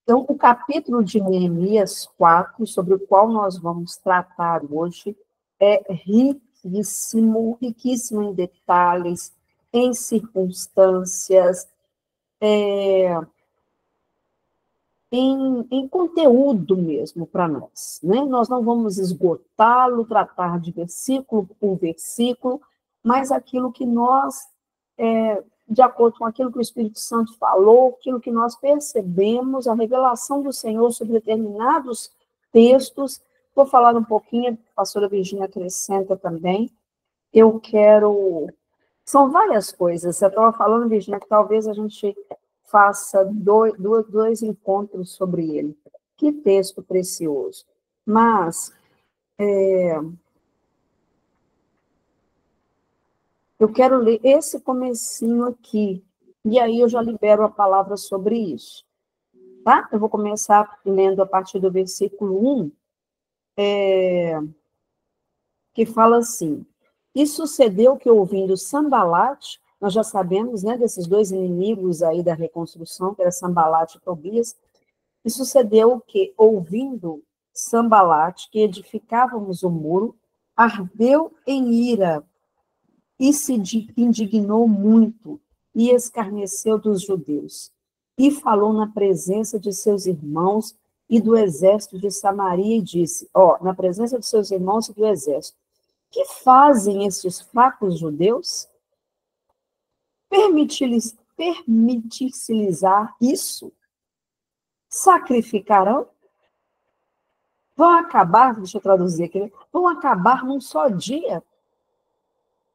Então, o capítulo de Neemias 4, sobre o qual nós vamos tratar hoje, é riquíssimo, riquíssimo em detalhes, em circunstâncias, em conteúdo mesmo para nós, né? Nós não vamos esgotá-lo, tratar de versículo por versículo, mas aquilo que nós, de acordo com aquilo que o Espírito Santo falou, aquilo que nós percebemos, a revelação do Senhor sobre determinados textos. Vou falar um pouquinho, a pastora Virgínia acrescenta também. Eu quero... São várias coisas. Eu estava falando, Virgínia, que talvez a gente faça dois encontros sobre ele. Que texto precioso. Mas eu quero ler esse comecinho aqui, e aí eu já libero a palavra sobre isso. Tá? Eu vou começar lendo a partir do versículo 1, que fala assim: E sucedeu que, ouvindo Sambalate, nós já sabemos, né, desses dois inimigos aí da reconstrução, que era Sambalate e Tobias, e sucedeu que, ouvindo Sambalate, que edificávamos o muro, ardeu em ira e se indignou muito e escarneceu dos judeus. E falou na presença de seus irmãos e do exército de Samaria e disse, na presença de seus irmãos e do exército, que fazem estes fracos judeus? Permitir-se-lhes isso? Sacrificarão? Vão acabar, deixa eu traduzir aqui, vão acabar num só dia?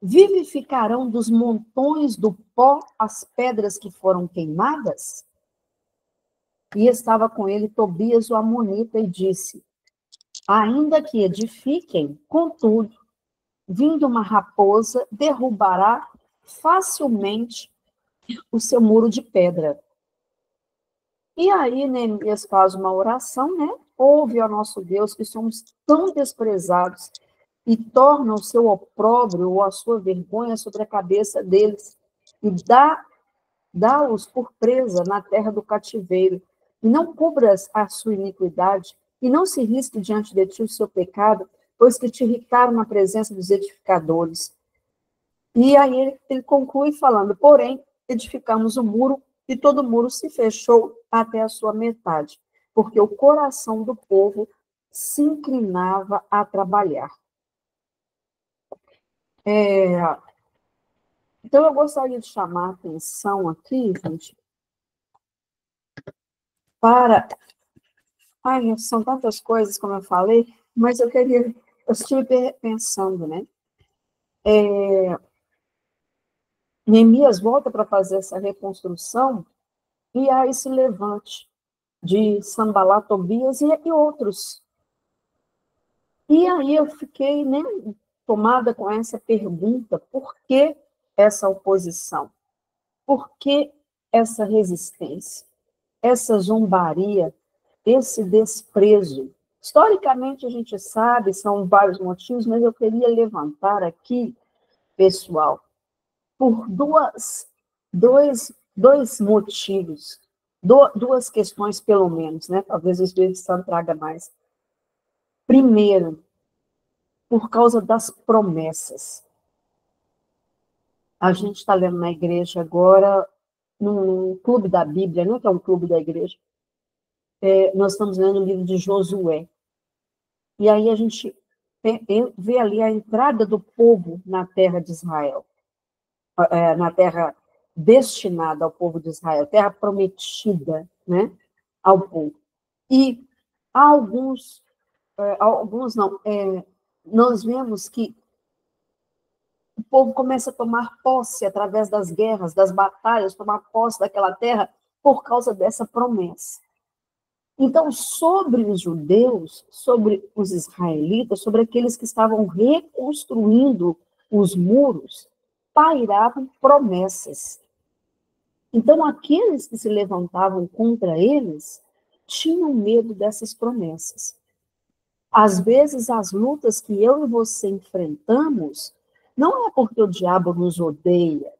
Vivificarão dos montões do pó as pedras que foram queimadas? E estava com ele Tobias o amonita e disse, ainda que edifiquem, contudo, vindo uma raposa, derrubará facilmente o seu muro de pedra. E aí Neemias faz uma oração, né? Ouve ao nosso Deus que somos tão desprezados e torna o seu opróbrio ou a sua vergonha sobre a cabeça deles e dá-os por presa na terra do cativeiro. E não cubras a sua iniquidade e não se risque diante de ti o seu pecado, pois que te irritaram na presença dos edificadores. E aí ele conclui falando, porém, edificamos o muro e todo o muro se fechou até a sua metade, porque o coração do povo se inclinava a trabalhar. Então, eu gostaria de chamar a atenção aqui, gente, para... Ai, são tantas coisas, como eu falei, mas eu estive pensando, né? Neemias volta para fazer essa reconstrução e há esse levante de Sanballat, Tobias e outros. E aí eu fiquei, né, tomada com essa pergunta, por que essa oposição? Por que essa resistência? Essa zombaria, esse desprezo? Historicamente, a gente sabe, são vários motivos, mas eu queria levantar aqui, pessoal, por dois motivos, duas questões, pelo menos, né? Talvez o Espírito Santo traga mais. Primeiro, por causa das promessas. A gente está lendo na igreja agora, num clube da Bíblia, não é que é um clube da igreja, nós estamos lendo o livro de Josué. E aí a gente vê ali a entrada do povo na terra de Israel, na terra destinada ao povo de Israel, terra prometida, né, ao povo. E alguns não, nós vemos que o povo começa a tomar posse através das guerras, das batalhas, tomar posse daquela terra por causa dessa promessa. Então, sobre os judeus, sobre os israelitas, sobre aqueles que estavam reconstruindo os muros, pairavam promessas. Então, aqueles que se levantavam contra eles tinham medo dessas promessas. Às vezes, as lutas que eu e você enfrentamos não é porque o diabo nos odeia,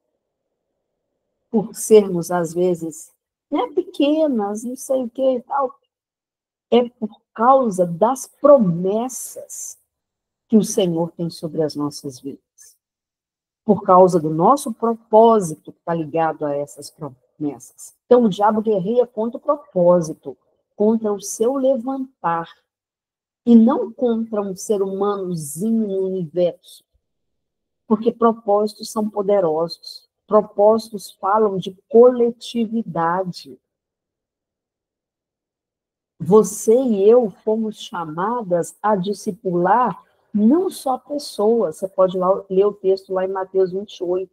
por sermos, às vezes, né, pequenas, não sei o que e tal. É por causa das promessas que o Senhor tem sobre as nossas vidas. Por causa do nosso propósito que está ligado a essas promessas. Então, o diabo guerreia contra o propósito, contra o seu levantar, e não contra um ser humanozinho no universo, porque propósitos são poderosos. Propósitos falam de coletividade. Você e eu fomos chamadas a discipular não só pessoas. Você pode ler o texto lá em Mateus 28.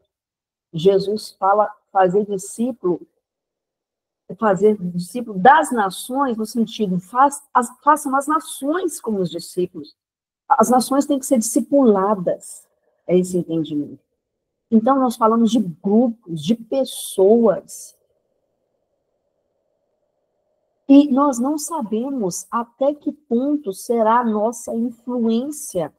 Jesus fala fazer discípulo das nações, no sentido, façam as nações como os discípulos. As nações têm que ser discipuladas, é esse entendimento. Então, nós falamos de grupos, de pessoas. E nós não sabemos até que ponto será a nossa influência.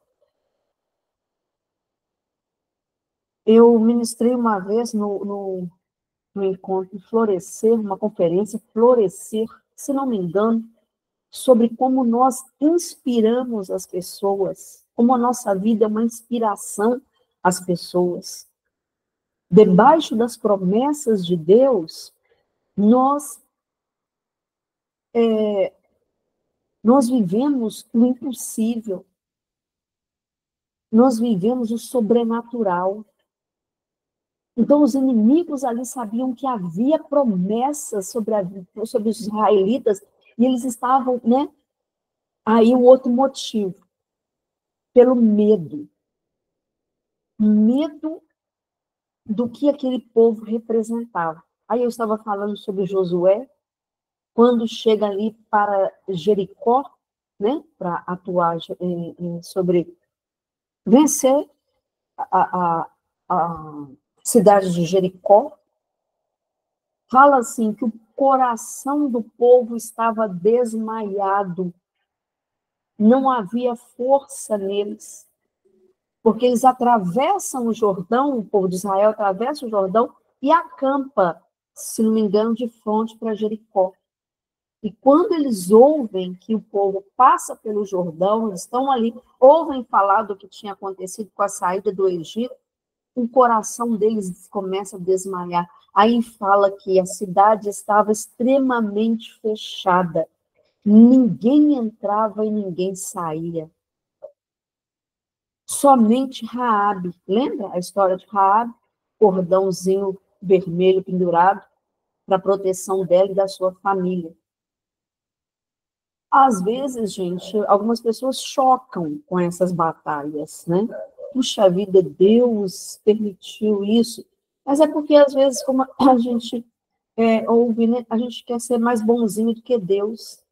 Eu ministrei uma vez no encontro Florescer, uma conferência Florescer, se não me engano, sobre como nós inspiramos as pessoas, como a nossa vida é uma inspiração às pessoas. Debaixo das promessas de Deus, nós vivemos o impossível, nós vivemos o sobrenatural. Então, os inimigos ali sabiam que havia promessas sobre os israelitas, e eles estavam, né? Aí o outro motivo, pelo medo. Medo do que aquele povo representava. Aí eu estava falando sobre Josué, quando chega ali para Jericó, né, para atuar sobre vencer a cidade de Jericó, fala assim que o coração do povo estava desmaiado, não havia força neles, porque eles atravessam o Jordão, o povo de Israel atravessa o Jordão e acampa, se não me engano, de frente para Jericó. E quando eles ouvem que o povo passa pelo Jordão, eles estão ali, ouvem falar do que tinha acontecido com a saída do Egito, o coração deles começa a desmaiar. Aí fala que a cidade estava extremamente fechada. Ninguém entrava e ninguém saía. Somente Raabe. Lembra a história de Raabe? Cordãozinho vermelho pendurado para a proteção dela e da sua família. Às vezes, gente, algumas pessoas chocam com essas batalhas, né? Puxa vida, Deus permitiu isso. Mas é porque, às vezes, como a gente ouve, né? A gente quer ser mais bonzinho do que Deus.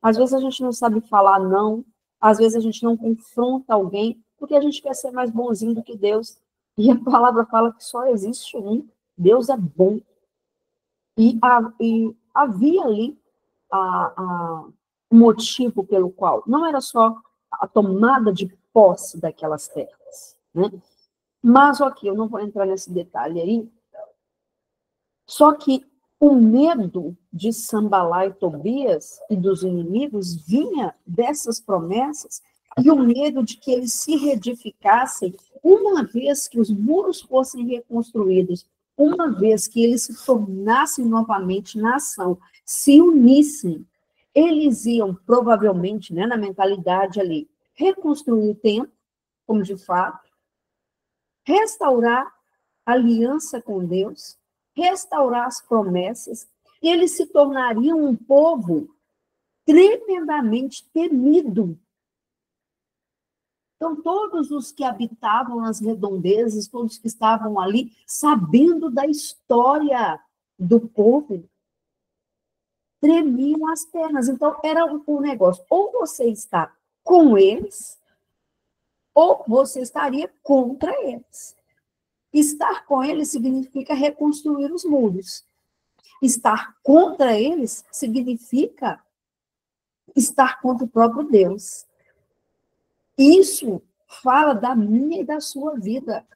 Às vezes a gente não sabe falar não, às vezes a gente não confronta alguém, porque a gente quer ser mais bonzinho do que Deus. E a palavra fala que só existe um, Deus é bom. E havia ali um motivo pelo qual não era só a tomada de posse daquelas terras, né? Mas, ok, eu não vou entrar nesse detalhe aí, só que o medo de Sambalá e Tobias e dos inimigos vinha dessas promessas e o medo de que eles se reedificassem uma vez que os muros fossem reconstruídos, uma vez que eles se tornassem novamente nação, se unissem, eles iam provavelmente, né, na mentalidade ali, reconstruir o templo, como de fato, restaurar a aliança com Deus, restaurar as promessas, e eles se tornariam um povo tremendamente temido. Então, todos os que habitavam nas redondezas, todos que estavam ali, sabendo da história do povo, tremiam as pernas. Então, era um negócio, ou você está com eles, ou você estaria contra eles. Estar com eles significa reconstruir os muros. Estar contra eles significa estar contra o próprio Deus. Isso fala da minha e da sua vida.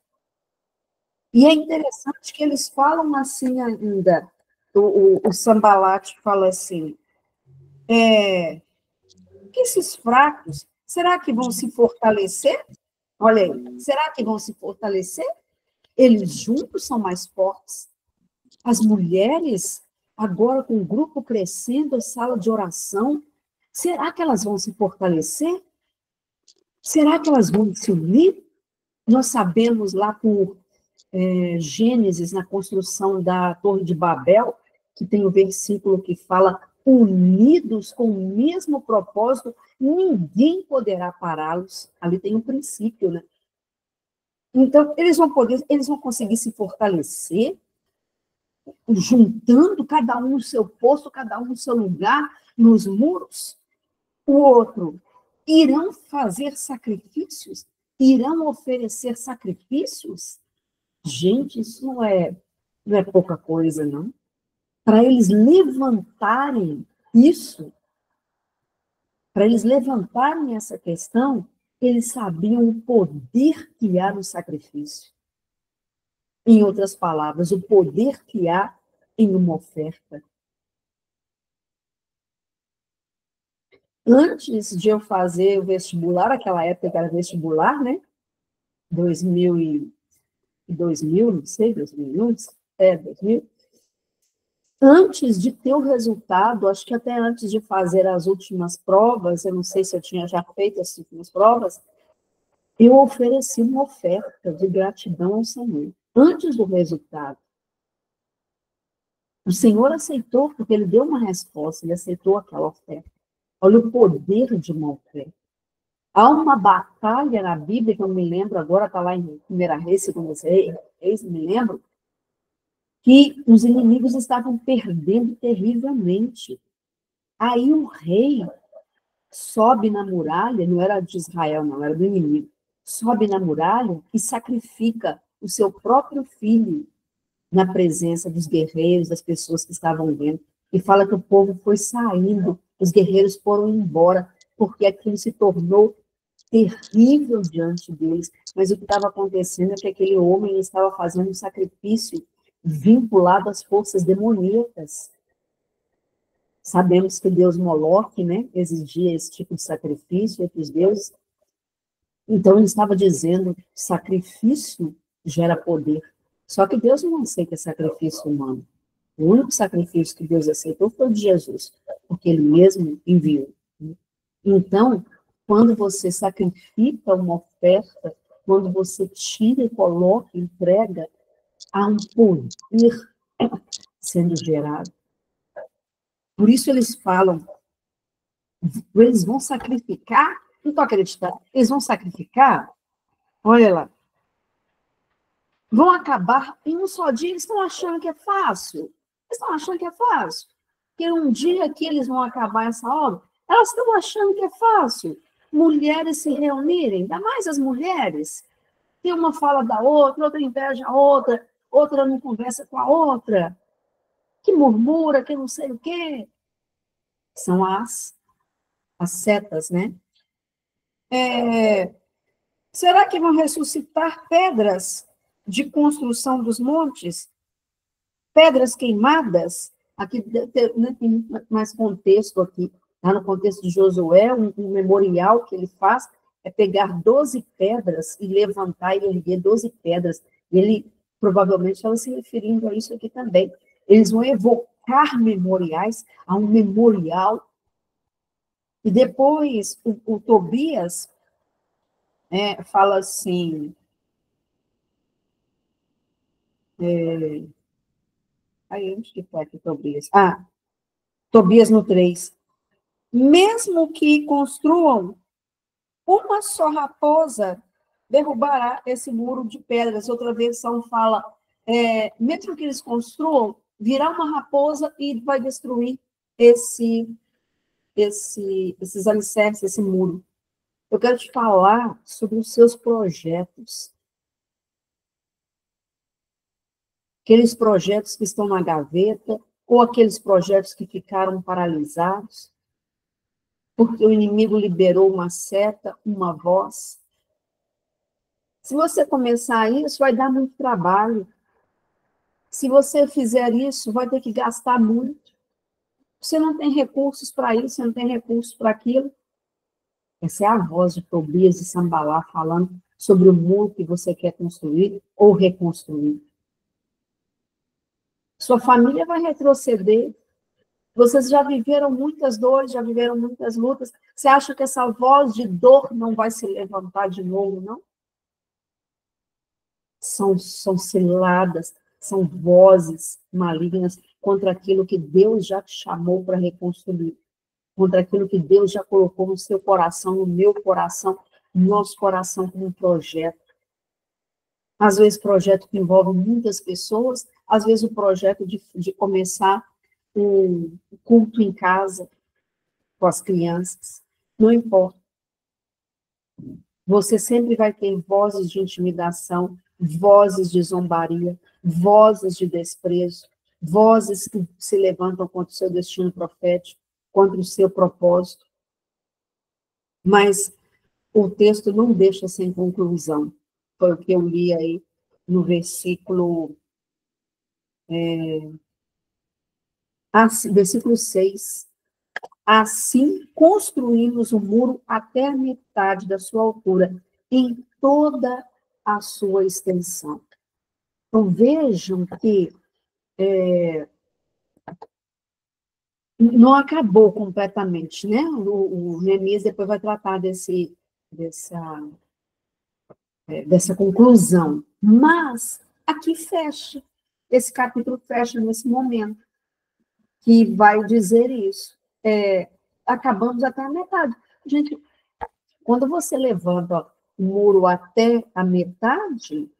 E é interessante que eles falam assim ainda, o Sambalat fala assim, esses fracos, será que vão se fortalecer? Olha aí, será que vão se fortalecer? Eles juntos são mais fortes. As mulheres, agora com o grupo crescendo, a sala de oração, será que elas vão se fortalecer? Será que elas vão se unir? Nós sabemos lá por Gênesis, na construção da Torre de Babel, que tem o versículo que fala, unidos com o mesmo propósito, ninguém poderá pará-los. Ali tem um princípio, né? Então, eles vão conseguir se fortalecer, juntando cada um no seu posto, cada um no seu lugar, nos muros. O outro, irão fazer sacrifícios? Irão oferecer sacrifícios? Gente, isso não é pouca coisa, não. Para eles levantarem isso, para eles levantarem essa questão, eles sabiam o poder que há no sacrifício. Em outras palavras, o poder que há em uma oferta. Antes de eu fazer o vestibular, aquela época que era vestibular, né? 2000, não sei, 2001, 2000. Antes de ter o resultado, acho que até antes de fazer as últimas provas, eu não sei se eu tinha já feito as últimas provas, eu ofereci uma oferta de gratidão ao Senhor, antes do resultado. O Senhor aceitou, porque Ele deu uma resposta, Ele aceitou aquela oferta. Olha o poder de uma oferta. Há uma batalha na Bíblia, que eu me lembro agora, está lá em 1 Reis, 2 Reis, me lembro, que os inimigos estavam perdendo terrivelmente. Aí o rei sobe na muralha, não era de Israel, não, era do inimigo, sobe na muralha e sacrifica o seu próprio filho na presença dos guerreiros, das pessoas que estavam vendo, e fala que o povo foi saindo, os guerreiros foram embora, porque aquilo se tornou terrível diante deles, mas o que estava acontecendo é que aquele homem estava fazendo um sacrifício vinculado às forças demoníacas. Sabemos que o deus Moloque, né, exigia esse tipo de sacrifício entre os deuses. Então, ele estava dizendo, sacrifício gera poder. Só que Deus não aceita sacrifício humano. O único sacrifício que Deus aceitou foi o de Jesus, porque Ele mesmo enviou. Então, quando você sacrifica uma oferta, quando você tira e coloca, entrega, há um poder sendo gerado. Por isso eles falam, eles vão sacrificar, não estou acreditando, eles vão sacrificar, olha lá, vão acabar em um só dia, eles estão achando que é fácil, eles estão achando que é fácil, que um dia que eles vão acabar essa obra, elas estão achando que é fácil, mulheres se reunirem, ainda mais as mulheres, que uma fala da outra, outra inveja a outra, outra não conversa com a outra, que murmura, que não sei o quê. São as setas, né? Será que vão ressuscitar pedras de construção dos montes? Pedras queimadas? Aqui tem mais contexto aqui. Lá no contexto de Josué, um memorial que ele faz é pegar 12 pedras e levantar e erguer 12 pedras. Ele provavelmente estava se referindo a isso aqui também. Eles vão evocar memoriais, a um memorial. E depois o Tobias fala assim, aí onde que está aqui Tobias? Tobias no 3. Mesmo que construam uma só raposa, derrubará esse muro de pedras. Outra versão fala, mesmo que eles construam, virá uma raposa e vai destruir esses alicerces, esse muro. Eu quero te falar sobre os seus projetos. Aqueles projetos que estão na gaveta, ou aqueles projetos que ficaram paralisados, porque o inimigo liberou uma seta, uma voz. Se você começar isso, vai dar muito trabalho. Se você fizer isso, vai ter que gastar muito. Você não tem recursos para isso, você não tem recursos para aquilo. Essa é a voz de Tobias e Sambalá falando sobre o mundo que você quer construir ou reconstruir. Sua família vai retroceder. Vocês já viveram muitas dores, já viveram muitas lutas. Você acha que essa voz de dor não vai se levantar de novo, não? São ciladas, são vozes malignas contra aquilo que Deus já te chamou para reconstruir, contra aquilo que Deus já colocou no seu coração, no meu coração, no nosso coração como um projeto. Às vezes, projeto que envolve muitas pessoas, às vezes o projeto de começar um culto em casa com as crianças, não importa. Você sempre vai ter vozes de intimidação, vozes de zombaria, vozes de desprezo, vozes que se levantam contra o seu destino profético, contra o seu propósito. Mas o texto não deixa sem conclusão. Foi o que eu li aí no versículo, versículo 6. Assim, construímos o muro até a metade da sua altura, em toda a sua extensão. Então, vejam que não acabou completamente, né? O Neemias depois vai tratar dessa conclusão. Mas aqui fecha, esse capítulo fecha nesse momento, que vai dizer isso. Acabamos até a metade. Gente, quando você levanta o muro até a metade,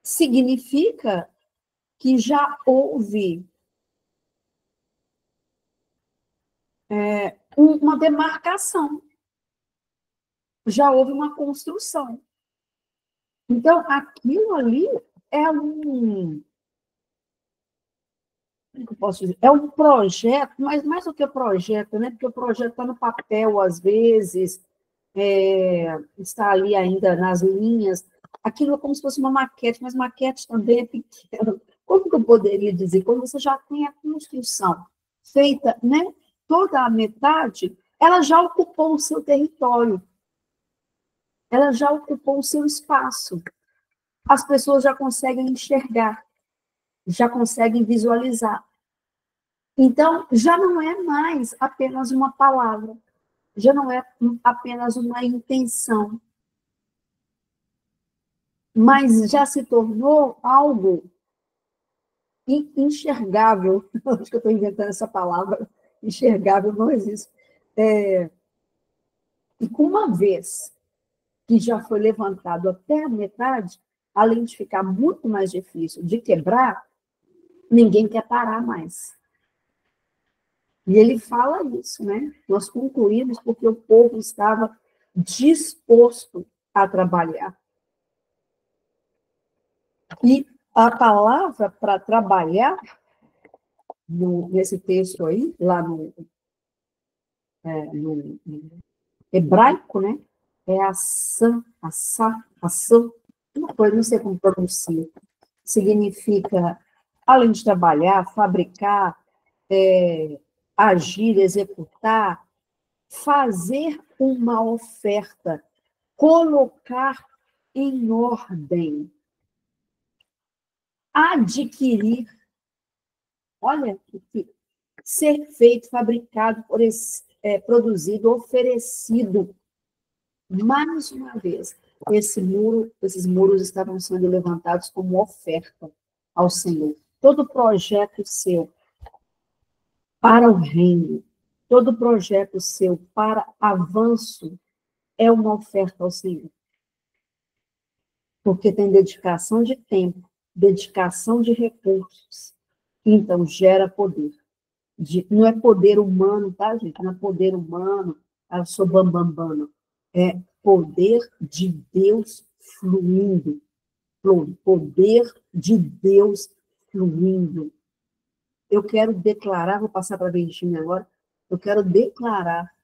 significa que já houve uma demarcação, já houve uma construção. Então, aquilo ali é um... Como eu posso dizer? É um projeto, mas mais do que projeto, né? Porque o projeto está no papel, às vezes, está ali ainda nas linhas. Aquilo é como se fosse uma maquete, mas maquete também é pequeno. Como que eu poderia dizer? Quando você já tem a construção feita, né? Toda a metade, ela já ocupou o seu território, ela já ocupou o seu espaço. As pessoas já conseguem enxergar, já conseguem visualizar. Então, já não é mais apenas uma palavra, já não é apenas uma intenção, mas já se tornou algo enxergável. Acho que eu estou inventando essa palavra, enxergável não existe. E com uma vez que já foi levantado até a metade, além de ficar muito mais difícil de quebrar, ninguém quer parar mais. E ele fala isso, né? Nós concluímos porque o povo estava disposto a trabalhar. E a palavra para trabalhar, nesse texto aí, lá no hebraico, né? É ação, uma coisa, não sei como pronuncia. Significa, além de trabalhar, fabricar, agir, executar, fazer uma oferta, colocar em ordem, adquirir, olha, ser feito, fabricado, produzido, oferecido. Mais uma vez, esses muros estavam sendo levantados como oferta ao Senhor. Todo projeto seu para o reino, todo projeto seu para avanço é uma oferta ao Senhor. Porque tem dedicação de tempo, dedicação de recursos. Então, gera poder. Não é poder humano, tá, gente? Não é poder humano, eu sou bambambano. É poder de Deus fluindo. Poder de Deus fluindo. Eu quero declarar, vou passar para a Virgínia agora, eu quero declarar,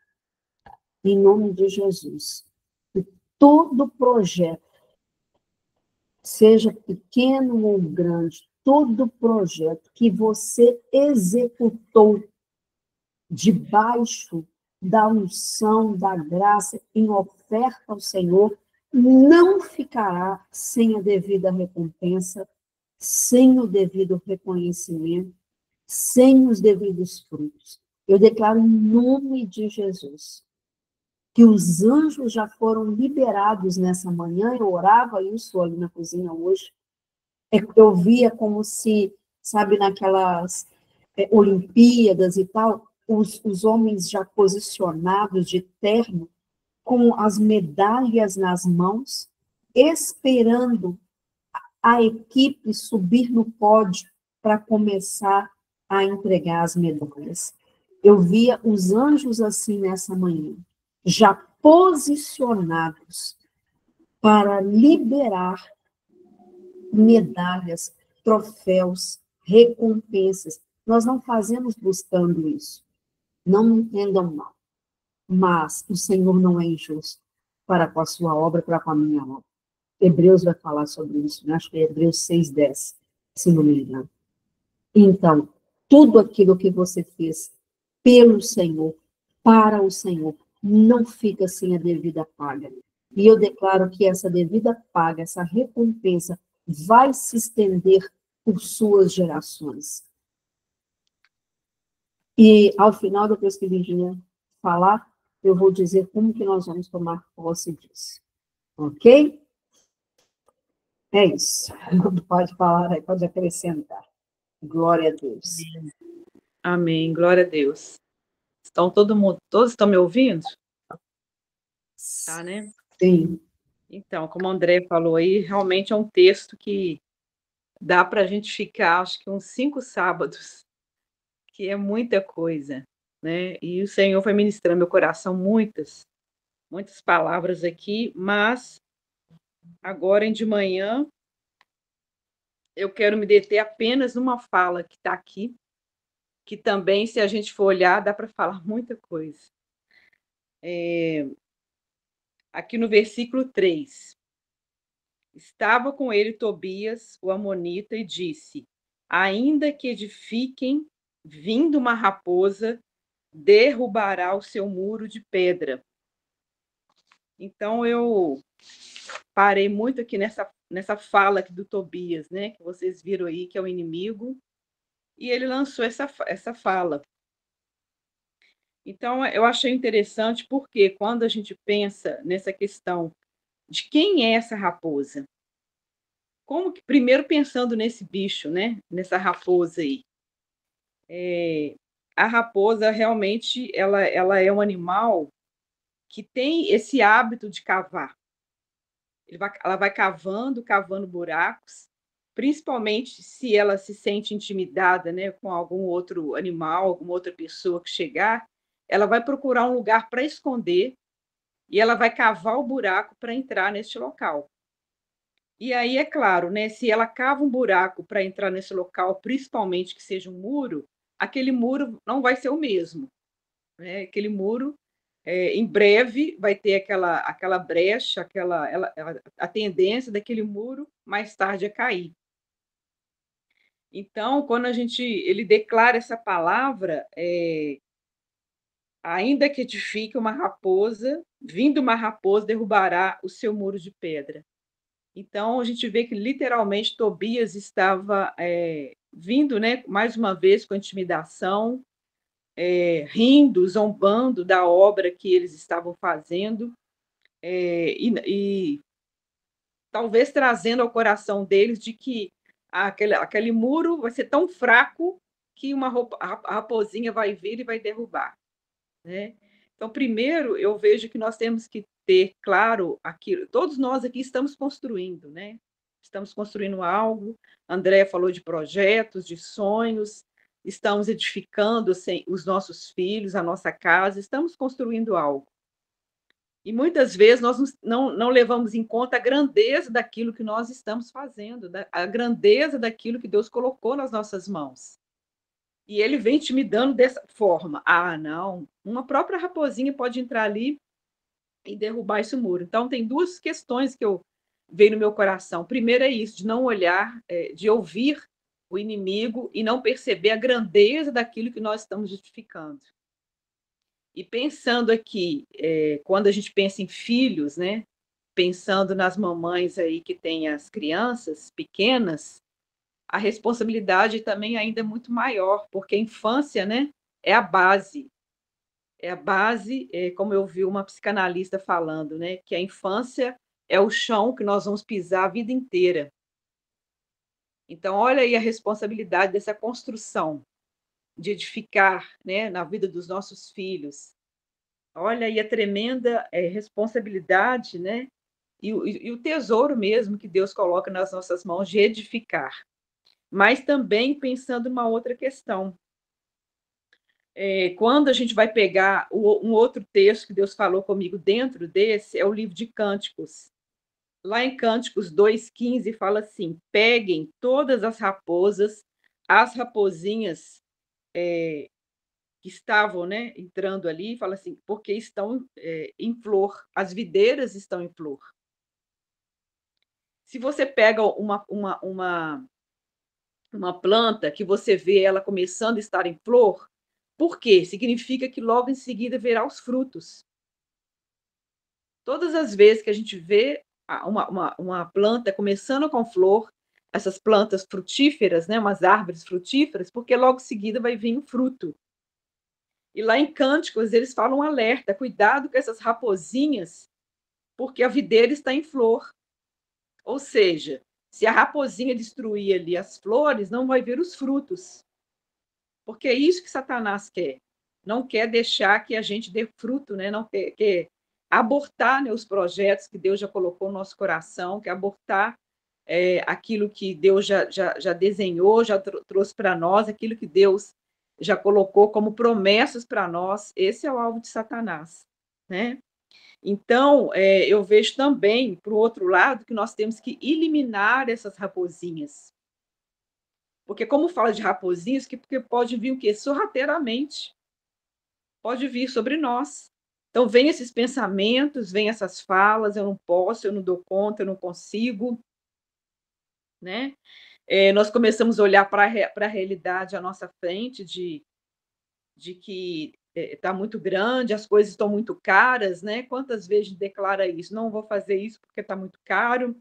em nome de Jesus, que todo projeto seja pequeno ou grande, todo projeto que você executou debaixo da unção, da graça, em oferta ao Senhor, não ficará sem a devida recompensa, sem o devido reconhecimento, sem os devidos frutos. Eu declaro em nome de Jesus que os anjos já foram liberados nessa manhã. Eu orava isso ali na cozinha hoje. Eu via como se, sabe, naquelas Olimpíadas e tal, os homens já posicionados de terno, com as medalhas nas mãos, esperando a equipe subir no pódio para começar a entregar as medalhas. Eu via os anjos assim nessa manhã, já posicionados para liberar medalhas, troféus, recompensas. Nós não fazemos buscando isso. Não me entendam mal. Mas o Senhor não é injusto para com a sua obra, para com a minha obra. Hebreus vai falar sobre isso, né? Acho que é Hebreus 6:10, se não me engano. Então, tudo aquilo que você fez pelo Senhor, para o Senhor, não fica sem a devida paga. E eu declaro que essa devida paga, essa recompensa, vai se estender por suas gerações. E, ao final, depois que Virginia falar, eu vou dizer como que nós vamos tomar posse disso. Ok? É isso. Pode falar aí, pode acrescentar. Glória a Deus. Amém. Glória a Deus. Então, todos estão me ouvindo? Tá, né? Sim. Então, como o André falou aí, realmente é um texto que dá para a gente ficar, acho que uns 5 sábados, que é muita coisa, né? E o Senhor foi ministrando meu coração muitas palavras aqui, mas agora de manhã eu quero me deter apenas numa fala que está aqui, que também, se a gente for olhar, dá para falar muita coisa. Aqui no versículo 3. Estava com ele Tobias, o amonita, e disse: ainda que edifiquem, vindo uma raposa, derrubará o seu muro de pedra. Então, eu parei muito aqui nessa fala aqui do Tobias, né? Que vocês viram aí, que é o inimigo, e ele lançou essa fala. Então, eu achei interessante porque quando a gente pensa nessa questão de quem é essa raposa, como que, primeiro pensando nesse bicho, né? Nessa raposa aí. A raposa realmente ela é um animal que tem esse hábito de cavar. Ela vai cavando buracos, principalmente se ela se sente intimidada, né, com algum outro animal, alguma outra pessoa que chegar, ela vai procurar um lugar para esconder e ela vai cavar o buraco para entrar neste local. E aí, é claro, né, se ela cava um buraco para entrar nesse local, principalmente que seja um muro, aquele muro não vai ser o mesmo, né? Aquele muro, em breve, vai ter aquela brecha, a tendência daquele muro mais tarde a cair. Então, quando ele declara essa palavra, ainda que edifique uma raposa, vindo uma raposa derrubará o seu muro de pedra. Então, a gente vê que, literalmente, Tobias estava vindo, né, mais uma vez, com intimidação, rindo, zombando da obra que eles estavam fazendo, e talvez trazendo ao coração deles de que aquele muro vai ser tão fraco que a raposinha vai vir e vai derrubar, né? Então, primeiro, eu vejo que nós temos que ter claro aquilo. Todos nós aqui estamos construindo, né? Estamos construindo algo. André falou de projetos, de sonhos. Estamos edificando os nossos filhos, a nossa casa. Estamos construindo algo. E muitas vezes nós não levamos em conta a grandeza daquilo que nós estamos fazendo, a grandeza daquilo que Deus colocou nas nossas mãos. E ele vem te me dando dessa forma. Ah, não, uma própria raposinha pode entrar ali e derrubar esse muro. Então, tem duas questões que eu veio no meu coração. Primeiro é isso, de não olhar, de ouvir o inimigo e não perceber a grandeza daquilo que nós estamos justificando. E pensando aqui, quando a gente pensa em filhos, né? Pensando nas mamães aí que têm as crianças pequenas, a responsabilidade também ainda é muito maior, porque a infância, né, é a base. É a base, como eu vi uma psicanalista falando, né, que a infância é o chão que nós vamos pisar a vida inteira. Então, olha aí a responsabilidade dessa construção, de edificar, né, na vida dos nossos filhos. Olha aí a tremenda responsabilidade, né, e o tesouro mesmo que Deus coloca nas nossas mãos de edificar. Mas também pensando numa outra questão. Quando a gente vai pegar um outro texto que Deus falou comigo dentro desse, é o livro de Cânticos. Lá em Cânticos 2,15 fala assim: peguem todas as rapozinhas que estavam, né, entrando ali, fala assim, porque estão em flor, as videiras estão em flor. Se você pega uma planta que você vê ela começando a estar em flor, por quê? Significa que logo em seguida verá os frutos. Todas as vezes que a gente vê uma planta começando com flor, essas plantas frutíferas, né, umas árvores frutíferas, porque logo em seguida vai vir o fruto. E lá em Cânticos eles falam um alerta, cuidado com essas raposinhas, porque a videira está em flor. Ou seja, se a raposinha destruir ali as flores, não vai ver os frutos. Porque é isso que Satanás quer. Não quer deixar que a gente dê fruto, né? Não quer abortar, né, os projetos que Deus já colocou no nosso coração, quer abortar aquilo que Deus já desenhou, já trouxe para nós, aquilo que Deus já colocou como promessas para nós. Esse é o alvo de Satanás, né? Então, eu vejo também, para o outro lado, que nós temos que eliminar essas raposinhas. Porque como fala de raposinhas, porque pode vir o quê? Sorrateiramente. Pode vir sobre nós. Então, vem esses pensamentos, vem essas falas, eu não posso, eu não dou conta, eu não consigo, né? Nós começamos a olhar para a realidade à nossa frente de que está muito grande, as coisas estão muito caras, né? Quantas vezes declara isso? Não vou fazer isso porque está muito caro.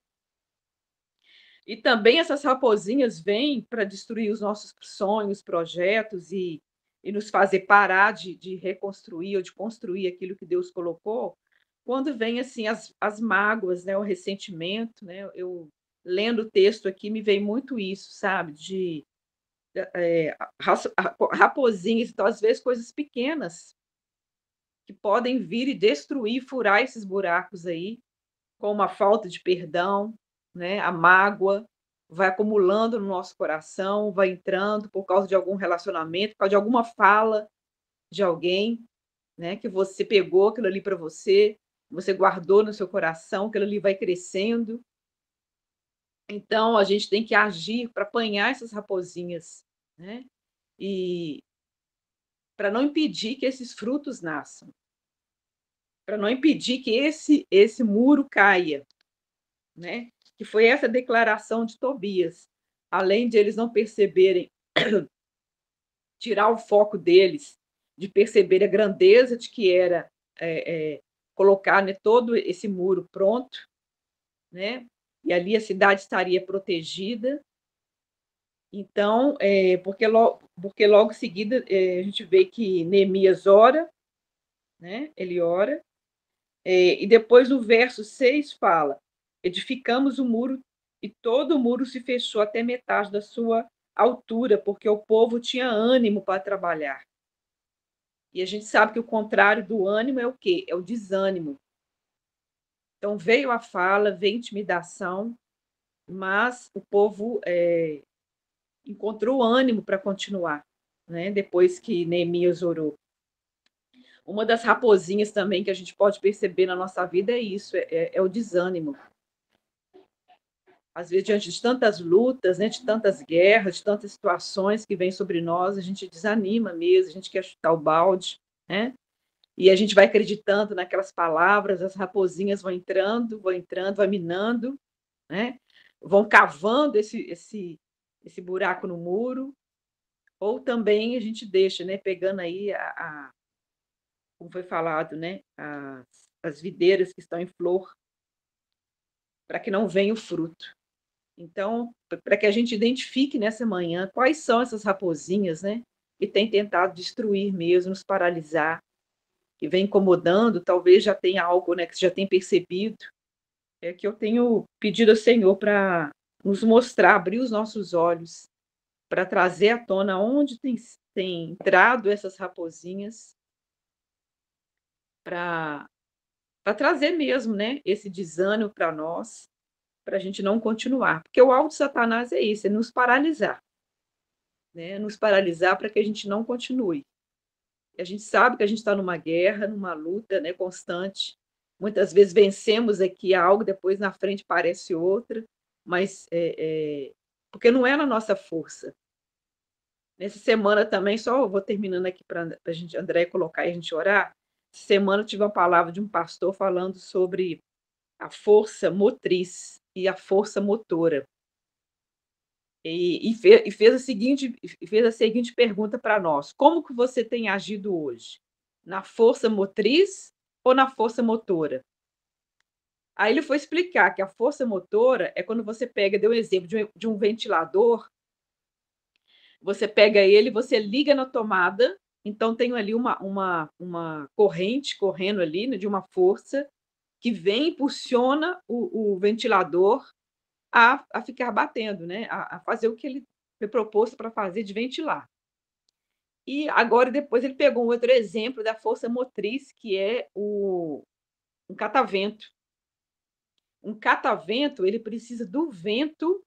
E também essas raposinhas vêm para destruir os nossos sonhos, projetos e nos fazer parar de reconstruir ou de construir aquilo que Deus colocou, quando vem assim as mágoas, né, o ressentimento, né? Eu lendo o texto aqui me vem muito isso, sabe? De raposinhas, então às vezes coisas pequenas que podem vir e destruir, furar esses buracos aí, como a falta de perdão, né, a mágoa, vai acumulando no nosso coração, vai entrando por causa de algum relacionamento, por causa de alguma fala de alguém, né, que você pegou aquilo ali para você, você guardou no seu coração, aquilo ali vai crescendo. Então, a gente tem que agir para apanhar essas raposinhas, né? E para não impedir que esses frutos nasçam, para não impedir que esse muro caia, né? Que foi essa declaração de Tobias. Além de eles não perceberem, tirar o foco deles, de perceber a grandeza de que era colocar, né, todo esse muro pronto, né? E ali a cidade estaria protegida. Então, porque logo em seguida a gente vê que Neemias ora, né? Ele ora, e depois no verso 6 fala: edificamos o muro e todo o muro se fechou até metade da sua altura, porque o povo tinha ânimo para trabalhar. E a gente sabe que o contrário do ânimo é o quê? É o desânimo. Então veio a fala, veio a intimidação, mas o povo encontrou ânimo para continuar, né? Depois que Neemias orou. Uma das raposinhas também que a gente pode perceber na nossa vida é isso, é o desânimo. Às vezes, diante de tantas lutas, né, de tantas guerras, de tantas situações que vêm sobre nós, a gente desanima mesmo, a gente quer chutar o balde, né? E a gente vai acreditando naquelas palavras, as raposinhas vão entrando, vai minando, né? Vão cavando esse buraco no muro, ou também a gente deixa, né? Pegando aí como foi falado, né? As videiras que estão em flor, para que não venha o fruto. Então, para que a gente identifique nessa manhã quais são essas raposinhas, né? Que tem tentado destruir mesmo, nos paralisar, que vem incomodando, talvez já tenha algo, né, que você já tem percebido, é que eu tenho pedido ao Senhor para nos mostrar, abrir os nossos olhos, para trazer à tona onde tem entrado essas raposinhas, para trazer mesmo, né, esse desânimo para nós, para a gente não continuar. Porque o alvo de Satanás é isso, é nos paralisar, né? Nos paralisar para que a gente não continue. A gente sabe que a gente está numa guerra, numa luta, né, constante. Muitas vezes vencemos aqui algo, depois na frente parece outra, mas porque não é na nossa força. Nessa semana também, só vou terminando aqui para a gente, André, colocar e a gente orar. Essa semana eu tive uma palavra de um pastor falando sobre a força motriz e a força motora. E fez a seguinte pergunta para nós: como que você tem agido hoje? Na força motriz ou na força motora? Aí ele foi explicar que a força motora é quando você pega, deu um exemplo de um ventilador, você pega ele, você liga na tomada, então tem ali uma corrente correndo ali, né, de uma força que vem, impulsiona o ventilador a ficar batendo, né? A fazer o que ele foi proposto para fazer, de ventilar. E agora, depois, ele pegou um outro exemplo da força motriz, que é um catavento. Um catavento, ele precisa do vento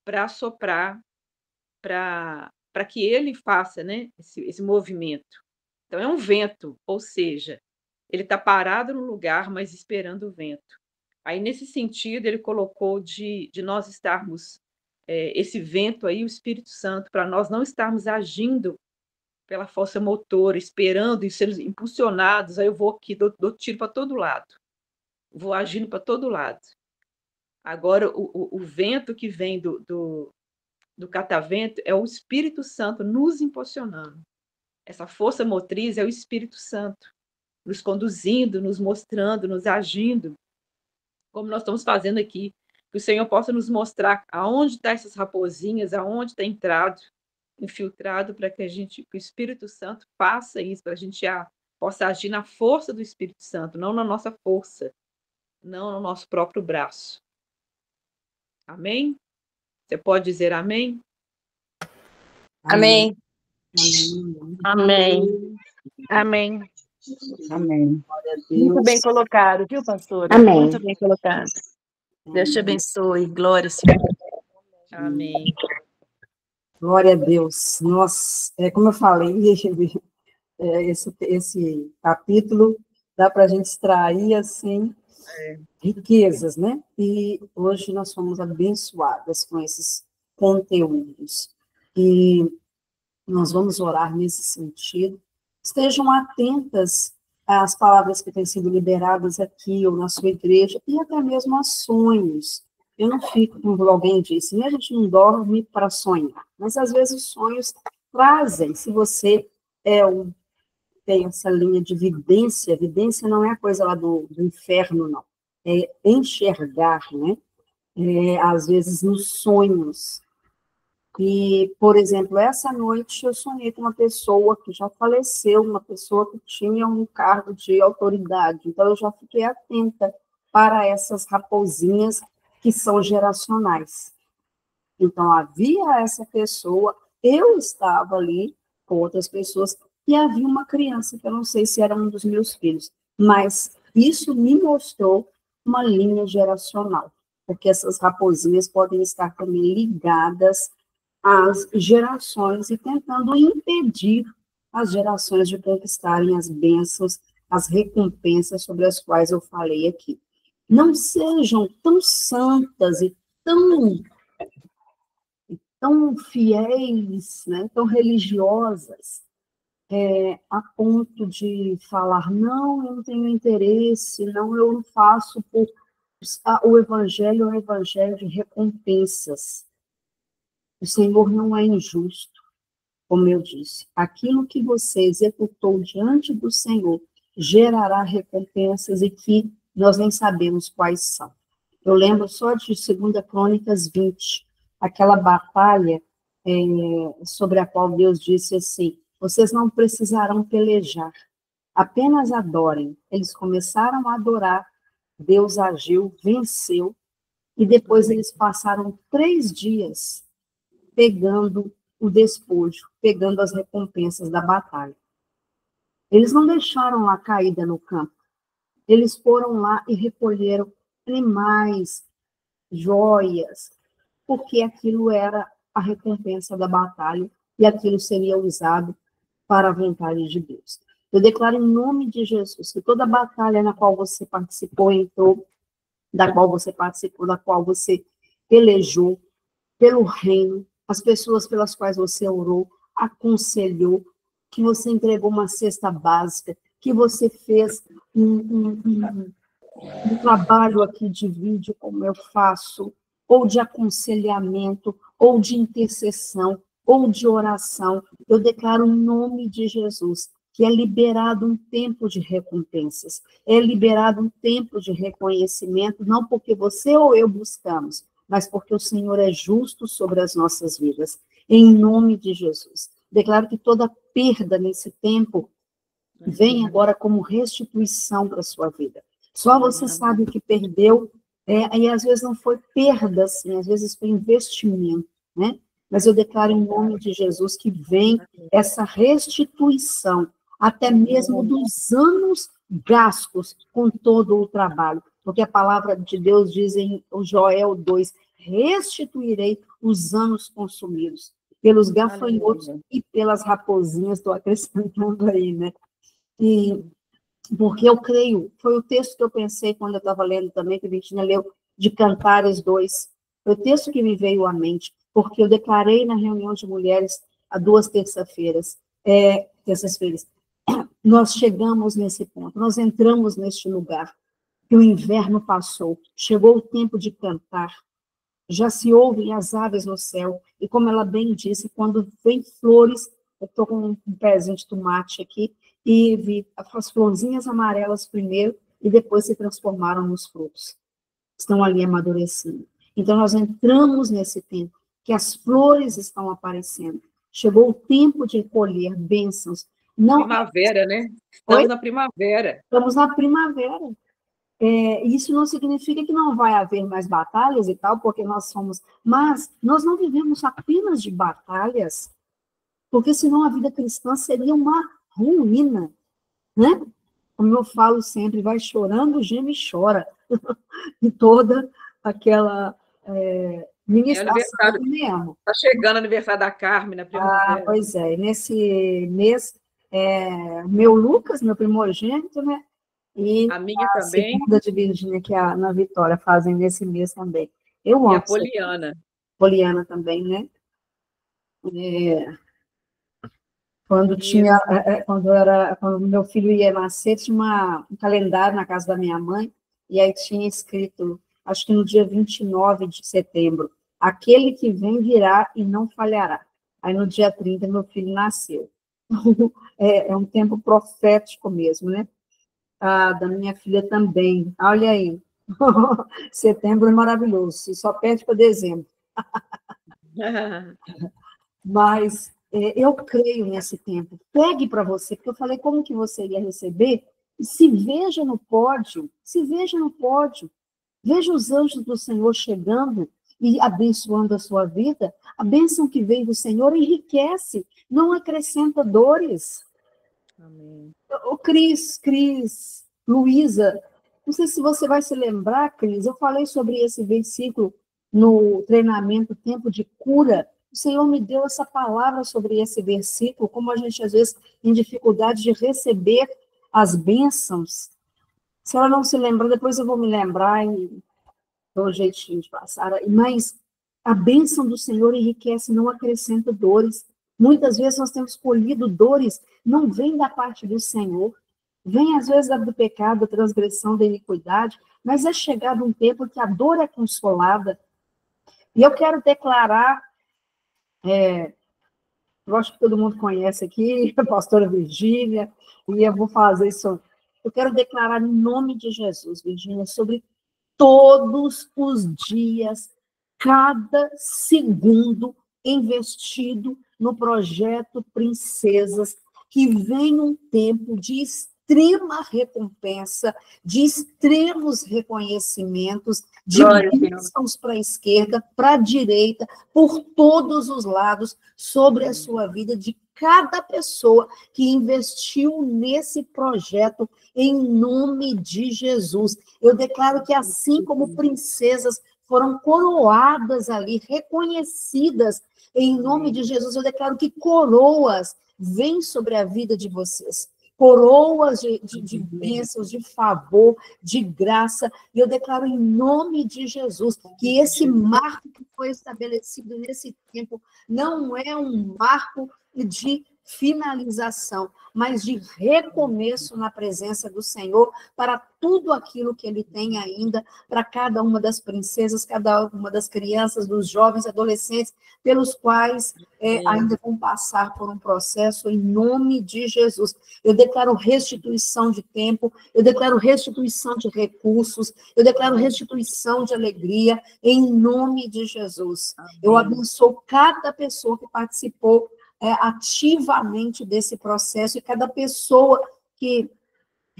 para soprar, para que ele faça, né, esse movimento. Então, é um vento, ou seja, ele está parado no lugar, mas esperando o vento. Aí, nesse sentido, ele colocou de nós estarmos, esse vento aí, o Espírito Santo, para nós não estarmos agindo pela força motora, esperando e sendo impulsionados. Aí eu vou aqui, dou tiro para todo lado, vou agindo para todo lado. Agora, o vento que vem do catavento é o Espírito Santo nos impulsionando. Essa força motriz é o Espírito Santo nos conduzindo, nos mostrando, nos agindo, como nós estamos fazendo aqui. Que o Senhor possa nos mostrar aonde estão essas raposinhas, aonde está entrado, infiltrado, para que o Espírito Santo faça isso, para a gente possa agir na força do Espírito Santo, não na nossa força, não no nosso próprio braço. Amém? Você pode dizer amém? Amém. Amém. Amém. Amém. Muito bem colocado, viu, pastora? Amém. Muito bem colocado. Deus te abençoe. Glória, Senhor. Amém. Glória a Deus. Nós, como eu falei, esse capítulo dá para a gente extrair, assim, riquezas, né? E hoje nós fomos abençoadas com esses conteúdos. E nós vamos orar nesse sentido. Estejam atentas às palavras que têm sido liberadas aqui ou na sua igreja, e até mesmo a sonhos. Eu não fico, como alguém disse, né? A gente não dorme para sonhar, mas às vezes os sonhos trazem, se você tem essa linha de vidência não é a coisa lá do inferno, não. É enxergar, né? Às vezes nos sonhos. E, por exemplo, essa noite eu sonhei com uma pessoa que já faleceu, uma pessoa que tinha um cargo de autoridade. Então, eu já fiquei atenta para essas raposinhas que são geracionais. Então, havia essa pessoa, eu estava ali com outras pessoas, e havia uma criança, que eu não sei se era um dos meus filhos, mas isso me mostrou uma linha geracional, porque essas raposinhas podem estar também ligadas às gerações e tentando impedir as gerações de conquistarem as bênçãos, as recompensas sobre as quais eu falei aqui. Não sejam tão santas e tão fiéis, né, tão religiosas, a ponto de falar, não, eu não tenho interesse, não, eu não faço O evangelho é um evangelho de recompensas. O Senhor não é injusto, como eu disse. Aquilo que você executou diante do Senhor gerará recompensas e que nós nem sabemos quais são. Eu lembro só de 2 Crônicas 20, aquela batalha sobre a qual Deus disse assim: vocês não precisarão pelejar, apenas adorem. Eles começaram a adorar, Deus agiu, venceu, e depois eles passaram 3 dias pegando o despojo, pegando as recompensas da batalha. Eles não deixaram lá caída no campo. Eles foram lá e recolheram animais, joias, porque aquilo era a recompensa da batalha e aquilo seria usado para a vontade de Deus. Eu declaro em nome de Jesus que toda batalha na qual você participou, entrou, da qual você participou, da qual você pelejou pelo reino, as pessoas pelas quais você orou, aconselhou, que você entregou uma cesta básica, que você fez um trabalho aqui de vídeo, como eu faço, ou de aconselhamento, ou de intercessão, ou de oração. Eu declaro em nome de Jesus que é liberado um tempo de recompensas, é liberado um tempo de reconhecimento, não porque você ou eu buscamos, mas porque o Senhor é justo sobre as nossas vidas. Em nome de Jesus. Declaro que toda perda nesse tempo vem agora como restituição para a sua vida. Só você sabe o que perdeu, e às vezes não foi perda, assim, às vezes foi investimento, né? Mas eu declaro em nome de Jesus que vem essa restituição, até mesmo dos anos gastos com todo o trabalho. Porque a palavra de Deus diz em Joel 2, restituirei os anos consumidos pelos gafanhotos e pelas raposinhas, estou acrescentando aí, né? E porque eu creio, foi o texto que eu pensei quando eu estava lendo também, que a Virginia leu, de Cantares 2, foi o texto que me veio à mente, porque eu declarei na reunião de mulheres há 2 terças-feiras, nós chegamos nesse ponto, nós entramos neste lugar, que o inverno passou, chegou o tempo de cantar, já se ouvem as aves no céu, e como ela bem disse, quando vem flores, eu estou com um pezinho de tomate aqui, e vi as florzinhas amarelas primeiro, e depois se transformaram nos frutos. Estão ali amadurecendo. Então, nós entramos nesse tempo, que as flores estão aparecendo. Chegou o tempo de colher bênçãos. Não... Primavera, né? Estamos na primavera. Estamos na primavera. Isso não significa que não vai haver mais batalhas e tal, porque nós somos... Mas nós não vivemos apenas de batalhas, porque senão a vida cristã seria uma ruína, né? Como eu falo sempre, vai chorando, geme e chora. E toda aquela ministração mesmo. Está chegando o aniversário da Carmen na primavera. Pois é, nesse mês, meu Lucas, meu primogênito, né? E a minha também. Segunda de Virgínia, que a Ana Vitória fazem nesse mês também. Eu amo. E a Poliana. Poliana também, né? Quando meu filho ia nascer, tinha um calendário na casa da minha mãe, e aí tinha escrito, acho que no dia 29 de setembro, aquele que vem virá e não falhará. Aí no dia 30, meu filho nasceu. É um tempo profético mesmo, né? Da minha filha também. Olha aí. Setembro é maravilhoso, só perde para dezembro. Mas eu creio nesse tempo. Pegue para você, porque eu falei como que você ia receber, e se veja no pódio, veja os anjos do Senhor chegando e abençoando a sua vida. A bênção que vem do Senhor enriquece, não acrescenta dores. Amém. O Cris, Luísa, não sei se você vai se lembrar, Cris, eu falei sobre esse versículo no treinamento Tempo de Cura. O Senhor me deu essa palavra sobre esse versículo, como a gente, às vezes, tem dificuldade de receber as bênçãos. Se ela não se lembrar, depois eu vou me lembrar e dou um jeitinho de passar. Mas a bênção do Senhor enriquece, não acrescenta dores. Muitas vezes nós temos colhido dores, não vem da parte do Senhor, vem às vezes do pecado, da transgressão, da iniquidade, mas é chegado um tempo que a dor é consolada. E eu quero declarar, eu acho que todo mundo conhece aqui, a pastora Virgínia, e eu vou fazer isso. Eu quero declarar em nome de Jesus, Virgínia, sobre todos os dias, cada segundo investido no projeto Princesas, que vem um tempo de extrema recompensa, de extremos reconhecimentos, de bênçãos para a esquerda, para a direita, por todos os lados, sobre a sua vida, de cada pessoa que investiu nesse projeto, em nome de Jesus. Eu declaro que assim como princesas foram coroadas ali, reconhecidas, em nome de Jesus, eu declaro que coroas vêm sobre a vida de vocês. Coroas de bênçãos, de favor, de graça. E eu declaro em nome de Jesus que esse marco que foi estabelecido nesse tempo não é um marco de finalização, mas de recomeço na presença do Senhor para tudo aquilo que Ele tem ainda para cada uma das princesas, cada uma das crianças, dos jovens, adolescentes, pelos quais ainda vão passar por um processo em nome de Jesus. Eu declaro restituição de tempo, eu declaro restituição de recursos, eu declaro restituição de alegria em nome de Jesus. Eu abençoo cada pessoa que participou ativamente desse processo e cada pessoa que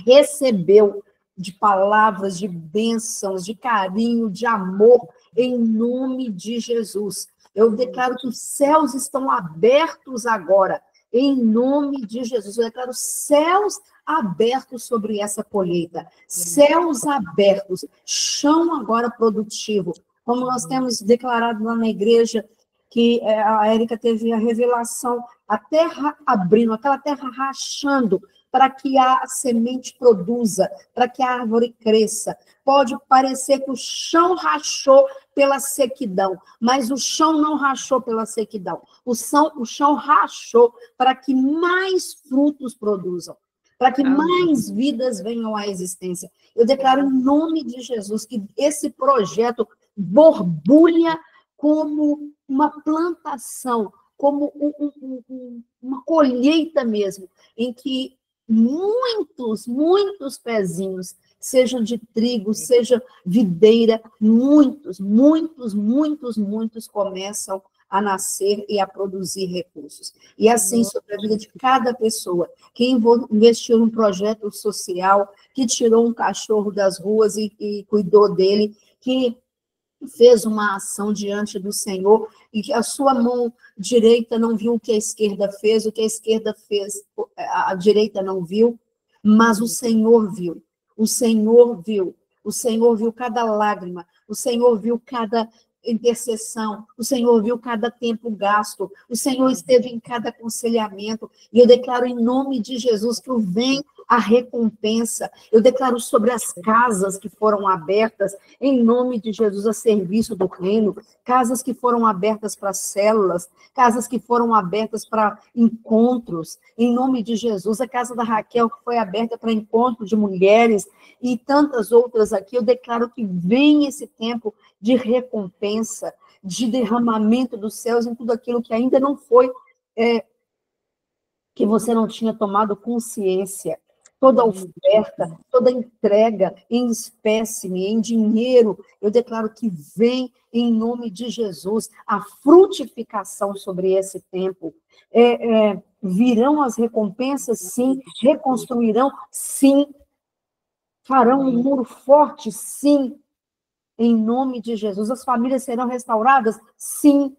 recebeu de palavras, de bênçãos, de carinho, de amor, em nome de Jesus. Eu declaro que os céus estão abertos agora, em nome de Jesus. Eu declaro céus abertos sobre essa colheita, céus abertos, chão agora produtivo, como nós temos declarado lá na igreja, que a Érica teve a revelação, a terra abrindo, aquela terra rachando, para que a semente produza, para que a árvore cresça. Pode parecer que o chão rachou pela sequidão, mas o chão não rachou pela sequidão. O chão rachou para que mais frutos produzam, para que mais vidas venham à existência. Eu declaro em nome de Jesus que esse projeto borbulha como uma plantação, como uma colheita mesmo, em que muitos pezinhos, sejam de trigo, seja videira, muitos começam a nascer e a produzir recursos. E assim, sobre a vida de cada pessoa que investiu num projeto social, que tirou um cachorro das ruas e cuidou dele, que fez uma ação diante do Senhor, e que a sua mão direita não viu o que a esquerda fez, o que a esquerda fez, a direita não viu, mas o Senhor viu. O Senhor viu. O Senhor viu cada lágrima. O Senhor viu cada intercessão. O Senhor viu cada tempo gasto. O Senhor esteve em cada aconselhamento. E eu declaro em nome de Jesus que vem a recompensa. Eu declaro sobre as casas que foram abertas, em nome de Jesus, a serviço do reino, casas que foram abertas para células, casas que foram abertas para encontros, em nome de Jesus, a casa da Raquel que foi aberta para encontro de mulheres e tantas outras aqui. Eu declaro que vem esse tempo de recompensa, de derramamento dos céus em tudo aquilo que ainda não foi, que você não tinha tomado consciência. Toda oferta, toda entrega em espécime, em dinheiro, eu declaro que vem em nome de Jesus a frutificação sobre esse tempo. Virão as recompensas, sim. Reconstruirão, sim. Farão um muro forte, sim. Em nome de Jesus. As famílias serão restauradas, sim.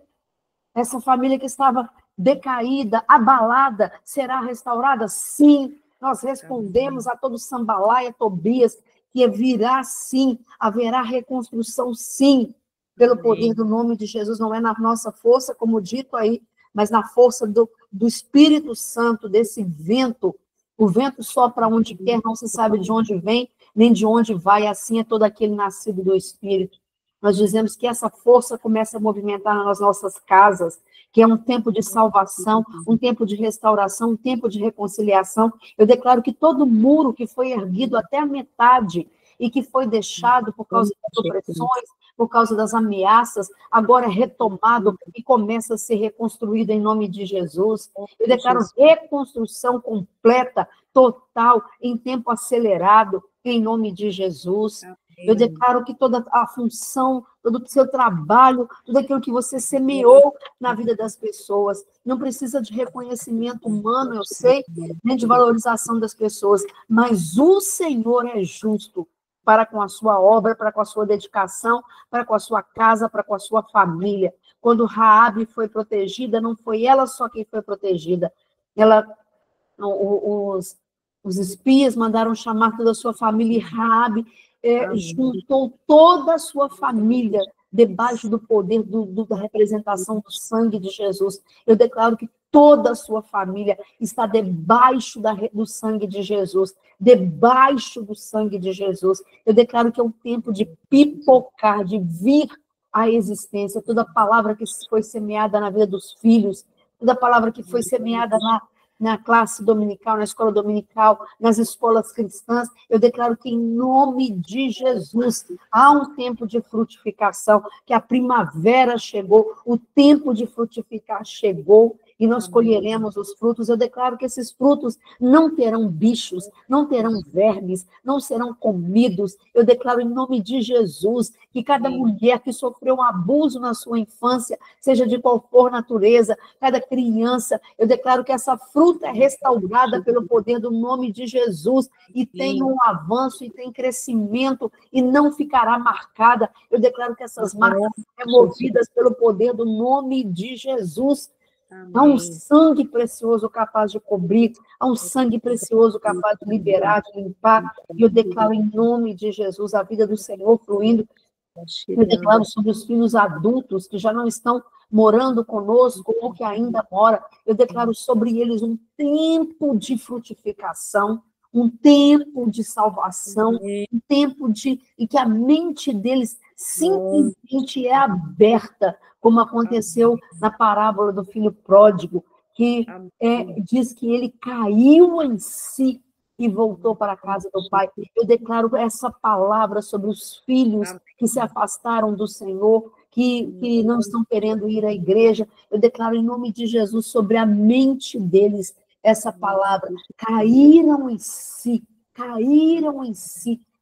Essa família que estava decaída, abalada, será restaurada, sim. Nós respondemos a todo Sambalaia, Tobias, que virá sim, haverá reconstrução sim, pelo poder do nome de Jesus, não é na nossa força, como dito aí, mas na força do Espírito Santo, desse vento. O vento sopra onde quer, não se sabe de onde vem, nem de onde vai, assim é todo aquele nascido do Espírito. Nós dizemos que essa força começa a movimentar nas nossas casas, que é um tempo de salvação, um tempo de restauração, um tempo de reconciliação. Eu declaro que todo muro que foi erguido até a metade, e que foi deixado por causa das opressões, por causa das ameaças, agora é retomado e começa a ser reconstruído em nome de Jesus. Eu declaro reconstrução completa, total, em tempo acelerado, em nome de Jesus. Eu declaro que toda a função, todo o seu trabalho, tudo aquilo que você semeou na vida das pessoas, não precisa de reconhecimento humano, eu sei, nem de valorização das pessoas, mas o Senhor é justo para com a sua obra, para com a sua dedicação, para com a sua casa, para com a sua família. Quando Raabe foi protegida, não foi ela só quem foi protegida. Os espias mandaram chamar toda a sua família e Raabe juntou toda a sua família debaixo do poder da representação do sangue de Jesus. Eu declaro que toda a sua família está debaixo do sangue de Jesus, debaixo do sangue de Jesus. Eu declaro que é um tempo de pipocar, de vir à existência, toda palavra que foi semeada na vida dos filhos, toda palavra que foi semeada na classe dominical, na escola dominical, nas escolas cristãs, eu declaro que, em nome de Jesus, há um tempo de frutificação, que a primavera chegou, o tempo de frutificar chegou, e nós colheremos os frutos. Eu declaro que esses frutos não terão bichos, não terão vermes, não serão comidos. Eu declaro em nome de Jesus que cada mulher que sofreu um abuso na sua infância, seja de qual for natureza, cada criança, eu declaro que essa fruta é restaurada pelo poder do nome de Jesus e tem um avanço e tem crescimento e não ficará marcada. Eu declaro que essas marcas são removidas pelo poder do nome de Jesus. Há um sangue precioso capaz de cobrir, há um sangue precioso capaz de liberar, de limpar, e eu declaro em nome de Jesus a vida do Senhor fluindo. Eu declaro sobre os filhos adultos que já não estão morando conosco ou que ainda moram, eu declaro sobre eles um tempo de frutificação, um tempo de salvação, um tempo em que a mente deles simplesmente é aberta, como aconteceu na parábola do filho pródigo, que diz que ele caiu em si e voltou para a casa do pai. Eu declaro essa palavra sobre os filhos que se afastaram do Senhor, que não estão querendo ir à igreja. Eu declaro em nome de Jesus sobre a mente deles essa palavra. Caíram em si,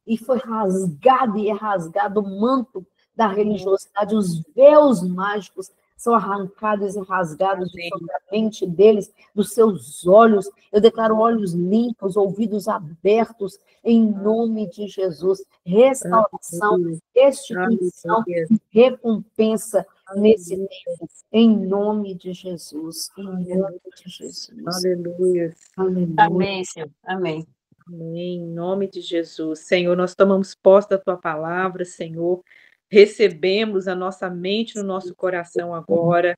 e foi rasgado e é rasgado o manto da religiosidade, os véus mágicos são arrancados e rasgados de sobre a mente deles, dos seus olhos. Eu declaro olhos limpos, ouvidos abertos, em nome de Jesus. Restauração, restituição, recompensa nesse tempo, em nome de Jesus. Em nome de Jesus. Aleluia. Amém, Senhor. Amém. Amém. Em nome de Jesus. Senhor, nós tomamos posse da tua palavra, Senhor. Recebemos a nossa mente no nosso coração agora.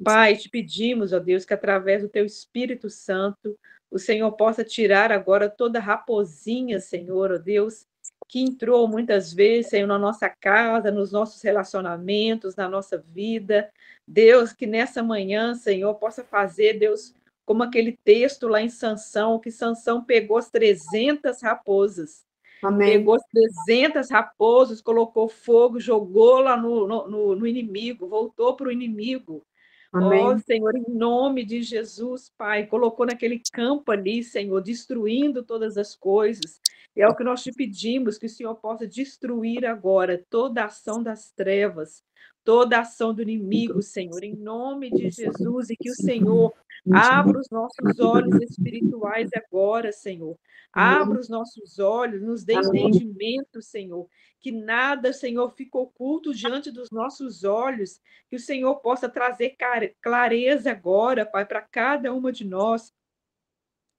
Pai, te pedimos, ó Deus, que através do teu Espírito Santo, o Senhor possa tirar agora toda raposinha, Senhor, ó Deus, que entrou muitas vezes, Senhor, na nossa casa, nos nossos relacionamentos, na nossa vida. Deus, que nessa manhã, Senhor, possa fazer, Deus, como aquele texto lá em Sansão, que Sansão pegou as 300 raposas. Amém. Pegou 300 raposas, colocou fogo, jogou lá no inimigo, voltou para o inimigo. Amém. Ó, Senhor, em nome de Jesus, Pai, colocou naquele campo ali, Senhor, destruindo todas as coisas. E é o que nós te pedimos, que o Senhor possa destruir agora toda a ação das trevas, toda a ação do inimigo, Senhor, em nome de Jesus, e que o Senhor abra os nossos olhos espirituais agora, Senhor. Abra os nossos olhos, nos dê entendimento, Senhor, que nada, Senhor, fica oculto diante dos nossos olhos, que o Senhor possa trazer clareza agora, Pai, para cada uma de nós,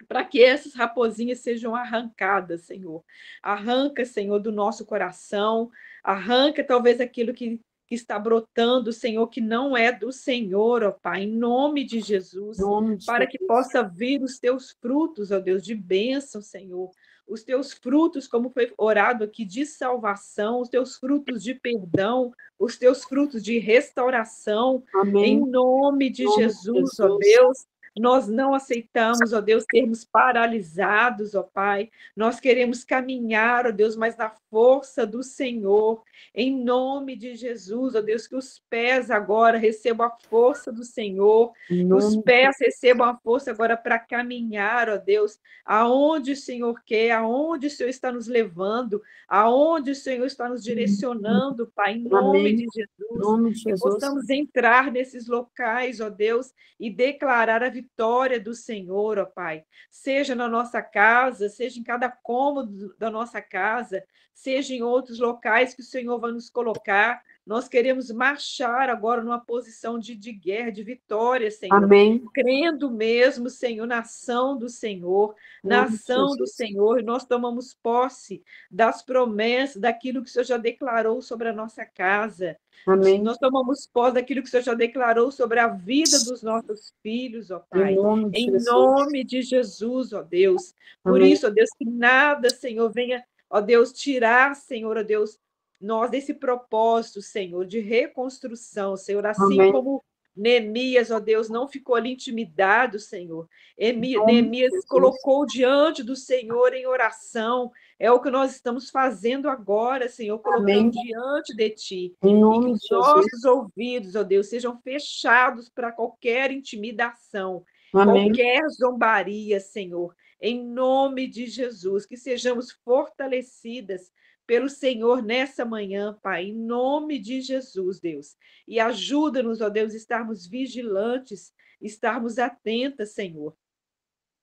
para que essas raposinhas sejam arrancadas, Senhor. Arranca, Senhor, do nosso coração, arranca talvez aquilo que está brotando, Senhor, que não é do Senhor, ó Pai, em nome de Jesus, para que possa vir os teus frutos, ó Deus, de bênção, Senhor, os teus frutos, como foi orado aqui, de salvação, os teus frutos de perdão, os teus frutos de restauração, Amém. em nome de Jesus, ó Deus. Nós não aceitamos, ó Deus, sermos paralisados, ó Pai. Nós queremos caminhar, ó Deus, mas na força do Senhor. Em nome de Jesus, ó Deus, que os pés agora recebam a força do Senhor, Em que os nome pés recebam a força agora para caminhar, ó Deus, aonde o Senhor quer, aonde o Senhor está nos levando, aonde o Senhor está nos direcionando, Pai, em nome Amém. de Em Jesus, nome de que Jesus. possamos entrar nesses locais, ó Deus, e declarar a vitória do Senhor, ó Pai, seja na nossa casa, seja em cada cômodo da nossa casa, seja em outros locais que o Senhor vai nos colocar. Nós queremos marchar agora numa posição de guerra, de vitória, Senhor, Amém. crendo mesmo, Senhor, na ação do Senhor, Em na nome de ação do Jesus. Senhor, e nós tomamos posse das promessas, daquilo que o Senhor já declarou sobre a nossa casa. Amém. Nós tomamos posse daquilo que o Senhor já declarou sobre a vida dos nossos filhos, ó Em Pai. nome de Em Jesus. nome de Jesus, ó Deus. Por Amém. isso, ó Deus, que nada, Senhor, venha, ó Deus, tirar, Senhor, ó Deus, nós desse propósito, Senhor, de reconstrução, Senhor, assim Amém. como Neemias, ó Deus, não ficou ali intimidado, Senhor. Em nome de Neemias Jesus. colocou diante do Senhor em oração. É o que nós estamos fazendo agora, Senhor, colocando Amém. diante de Ti. Em E que nome os de Jesus. nossos ouvidos, ó Deus, sejam fechados para qualquer intimidação, Amém. qualquer zombaria, Senhor. Em nome de Jesus, que sejamos fortalecidas pelo Senhor nessa manhã, Pai, em nome de Jesus, Deus. E ajuda-nos, ó Deus, estarmos vigilantes, estarmos atentas, Senhor.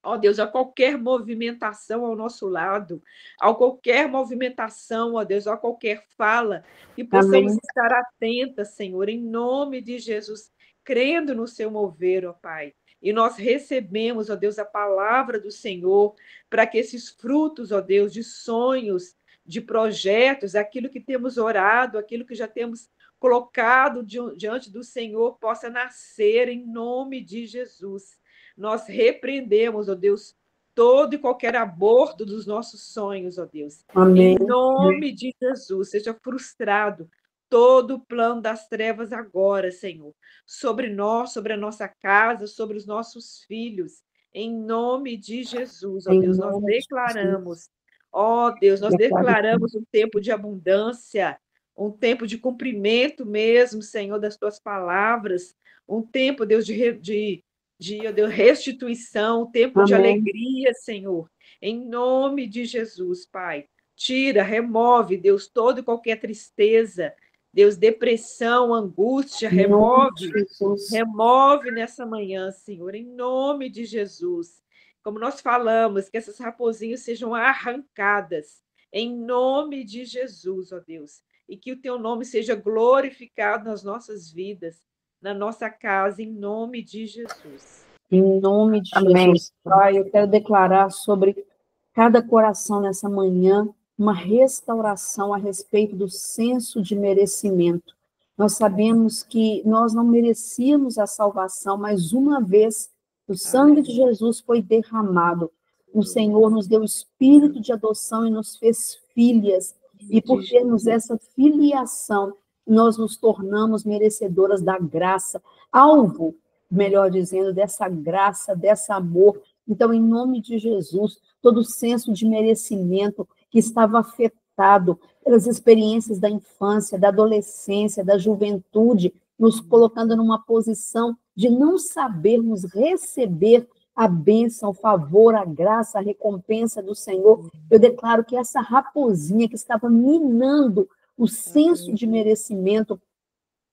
Ó Deus, a qualquer movimentação ao nosso lado, a qualquer movimentação, ó Deus, a qualquer fala, que possamos Amém. estar atentas, Senhor, em nome de Jesus, crendo no seu mover, ó Pai. E nós recebemos, ó Deus, a palavra do Senhor, para que esses frutos, ó Deus, de sonhos, de projetos, aquilo que temos orado, aquilo que já temos colocado diante do Senhor, possa nascer em nome de Jesus. Nós repreendemos, ó Deus, todo e qualquer aborto dos nossos sonhos, ó Deus. Em Amém. nome de Jesus, seja frustrado todo o plano das trevas agora, Senhor, sobre nós, sobre a nossa casa, sobre os nossos filhos. Em nome de Jesus, ó Em Deus, nós nome de Jesus. declaramos, ó Deus, nós Declaro declaramos um tempo de abundância, um tempo de cumprimento mesmo, Senhor, das tuas palavras, um tempo, Deus, ó Deus, restituição, tempo de amém. alegria, Senhor, em nome de Jesus, Pai. Tira, remove, Deus, toda e qualquer tristeza, Deus, depressão, angústia, Em nome de Jesus. remove nessa manhã, Senhor, em nome de Jesus. Como nós falamos, que essas raposinhas sejam arrancadas, em nome de Jesus, ó Deus, e que o teu nome seja glorificado nas nossas vidas, na nossa casa, em nome de Jesus. Em nome de Amém. Jesus. Pai, eu quero declarar sobre cada coração nessa manhã uma restauração a respeito do senso de merecimento. Nós sabemos que nós não merecíamos a salvação, mas uma vez o sangue de Jesus foi derramado, o Senhor nos deu o espírito de adoção e nos fez filhas. E por termos essa filiação, nós nos tornamos merecedoras da graça, alvo, melhor dizendo, dessa graça, desse amor. Então, em nome de Jesus, todo o senso de merecimento que estava afetado pelas experiências da infância, da adolescência, da juventude, nos colocando numa posição de não sabermos receber a bênção, o favor, a graça, a recompensa do Senhor. Eu declaro que essa raposinha que estava minando o senso de merecimento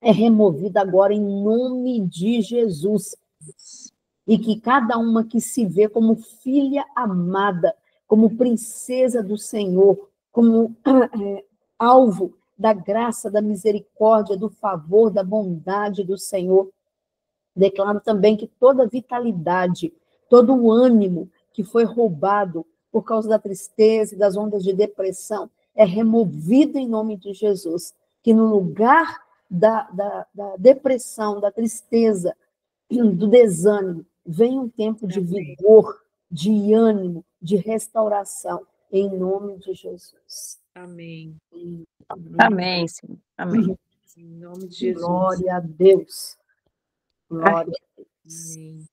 é removida agora em nome de Jesus. E que cada uma que se vê como filha amada, como princesa do Senhor, como alvo da graça, da misericórdia, do favor, da bondade do Senhor. Declaro também que toda vitalidade, todo o ânimo que foi roubado por causa da tristeza e das ondas de depressão é removido em nome de Jesus. Que no lugar da depressão, da tristeza, do desânimo, vem um tempo de vigor, de ânimo, de restauração, em nome de Jesus. Amém. Amém, Senhor. Amém. Em nome de Jesus. Glória a Deus. Glória a Deus. Amém.